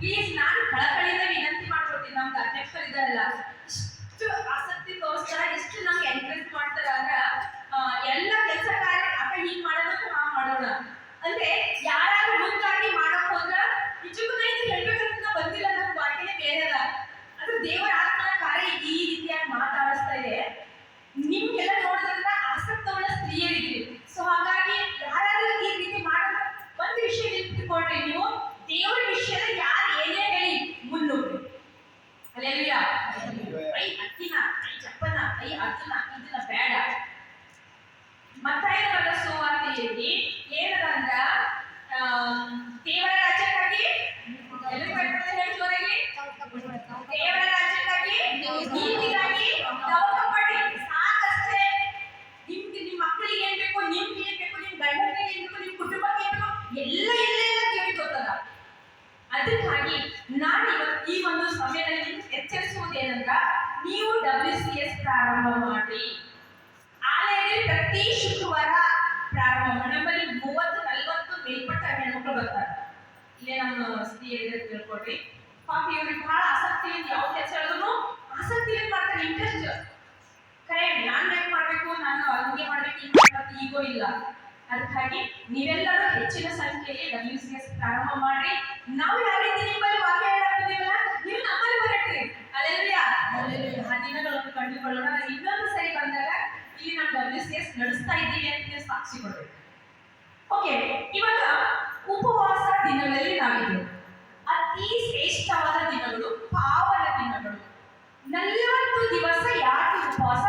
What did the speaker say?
Please ನಾನು ಕಳಕಳಿಯಿಂದ ವಿನಂತಿ ಮಾಡ್ಕೊಡ್ತೀನಿ, ನಮ್ಗೆ ಅಧ್ಯಕ್ಷರು ಇದಾರಲ್ಲ ಇಷ್ಟು ಆಸಕ್ತಿ ತೋರಿಸ್ತಾರ, ಇಷ್ಟು ನಮ್ಗೆ ಎನ್ಕರೇಜ್ ಮಾಡ್ತಾರ ಅಂದ್ರ ಎಲ್ಲ ಕೆಲಸ ಕಾರ್ಯ ಅಕ್ಕ ಹೀಗ್ ಮಾಡೋದಕ್ಕೂ ನಾವು ಮಾಡೋಣ ಅಂದ್ರೆ ಯಾರು ಮುಂದಾಗಿ ಮಾಡಕ್ ಹೋದ್ರ ನಿಜಕ್ಕೂ ಹೇಳ್ಬೇಕಂತ ಬಂದಿಲ್ಲ, ನಮ್ಗೆ ವಾಕ್ಯನೇ ಬೇರೆ ಅದ. ಅದು ದೇವರ ಆತ್ಮನ ಕಾರ್ಯ ಈ ರೀತಿಯಾಗಿ ಮಾತಾಡಿಸ್ತಾ ಇದೆ. ನಿಮ್ಗೆಲ್ಲ ನೋಡಿದ್ರಿಂದ ಆಸಕ್ತವುಳ್ಳ ಸ್ತ್ರೀಯರಿಗೆ, ಸೊ ಹಾಗಾಗಿ ಯಾರಾದ್ರೂ ಈ ರೀತಿ ಮಾಡೋದು ಒಂದು ವಿಷಯ ನಿಂತುಕೊಂಡ್ರೆ ನೀವು ದೇವರ ವಿಷಯದ ಯಾರು ಏನೇ ಹೇಳಿ ಮುನ್ನುಗ್ರಿ. ಅಲ್ಲೆಲ್ಲ ಐ ಅಕ್ಕಿನ ಐ ಚಪ್ಪನ ಐ ಅದನ್ನ ಇದನ್ನ ಬೇಡ. ಮತ್ತಾಯ ಬರೆದ ಸುವಾರ್ತೆಯಲ್ಲಿ ಏನದ ಅಂದ್ರ ದೇವರ ರಾಜ್ಯಕ್ಕಾಗಿ ದೇವರ ರಾಜ್ಯಕ್ಕಾಗಿ ನೀತಿಗಾಗಿ ತವಕಪಡಿ, ಸಾಕಷ್ಟೇ. ನಿಮ್ಗೆ ನಿಮ್ಮ ಮಕ್ಕಳಿಗೆ ಏನ್ ಬೇಕು, ನಿಮ್ಗೆ ಏನ್ ಬೇಕು, ನಿಮ್ ಗಂಡನಿಗೆ ಏನ್ ಬೇಕು, ನಿಮ್ ಕುಟುಂಬಕ್ಕೆ ಏನ್ ಬೇಕು, ಎಲ್ಲ ದೇವರಿಗೆ ಗೊತ್ತದ. ಅದಕ್ಕಾಗಿ ನಾನು ಇವತ್ತು ಈ ಒಂದು ಸಮಯದಲ್ಲಿ ಎಚ್ಚರಿಸುವುದೇನಂದ್ರ ನೀವು WCS ಪ್ರಾರಂಭ ಮಾಡಿ. ಆಲಯದಲ್ಲಿ ಪ್ರತಿ ಶುಕ್ರವಾರ ಪ್ರಾರಂಭ ಮಾಡಿ. ನಮ್ಮಲ್ಲಿ 30-40 ಮೇಲ್ಪಟ್ಟ ಹೆಣ್ಮಕ್ಳು ಬರ್ತಾರೆ. ಇಲ್ಲೇ ನಮ್ಮ ಸ್ತ್ರೀಯರಿಗೆ ತಿಳ್ಕೊಡ್ರಿ. ಪಾಪ ಇವ್ರಿಗೆ ಬಹಳ ಆಸಕ್ತಿಯಿಂದ ಯಾವ ಕೆಲಸ ಹೇಳಿದ್ರು ಆಸಕ್ತಿಯಿಂದ ಮಾಡ್ತಾರೆ, ಇಂಟ್ರೆಸ್ಟ್. ಕರೆ ನಾನು ಯಾಕೆ ಮಾಡ್ಬೇಕು, ನಾನು ಹಂಗೆ ಮಾಡ್ಬೇಕು, ಈಗೋ ಇಲ್ಲ. ಅದಕ್ಕಾಗಿ ನೀವೆಲ್ಲರೂ ಹೆಚ್ಚಿನ ಸಂಖ್ಯೆಯಲ್ಲಿ WCS ಪ್ರಾರಂಭ ಮಾಡಿ. ನಾವು ಯಾವ ರೀತಿ ನಿಮ್ಮಲ್ಲಿ ವಾಕ್ಯ ಹೇಳಾಕ್ತಿದೀವಲ್ಲ, ನೀವು ನಮ್ಮಲ್ಲಿ ಬರಟ್ರಿ. ಅಲ್ಲೆಲ್ಲೂಯಾ, ಆ ದಿನಗಳನ್ನು ಕಂಡುಕೊಳ್ಳೋಣ. ಇನ್ನೊಂದು ಸರಿ ಬಂದಾಗ ಇಲ್ಲಿ ನಾವು WCS ನಡೆಸ್ತಾ ಇದ್ದೀವಿ ಅಂತ ನೀವು ಸಾಕ್ಷಿ ಕೊಡ್ಬೇಕು. ಓಕೆ, ಇವಾಗ ಉಪವಾಸ ದಿನಗಳಲ್ಲಿ ನಾವಿದ್ದೇವೆ. ಅತಿ ಶ್ರೇಷ್ಠವಾದ ದಿನಗಳು ಪಾವನ ದಿನಗಳು. 40 ದಿವಸ ಯಾಕೆ ಉಪವಾಸ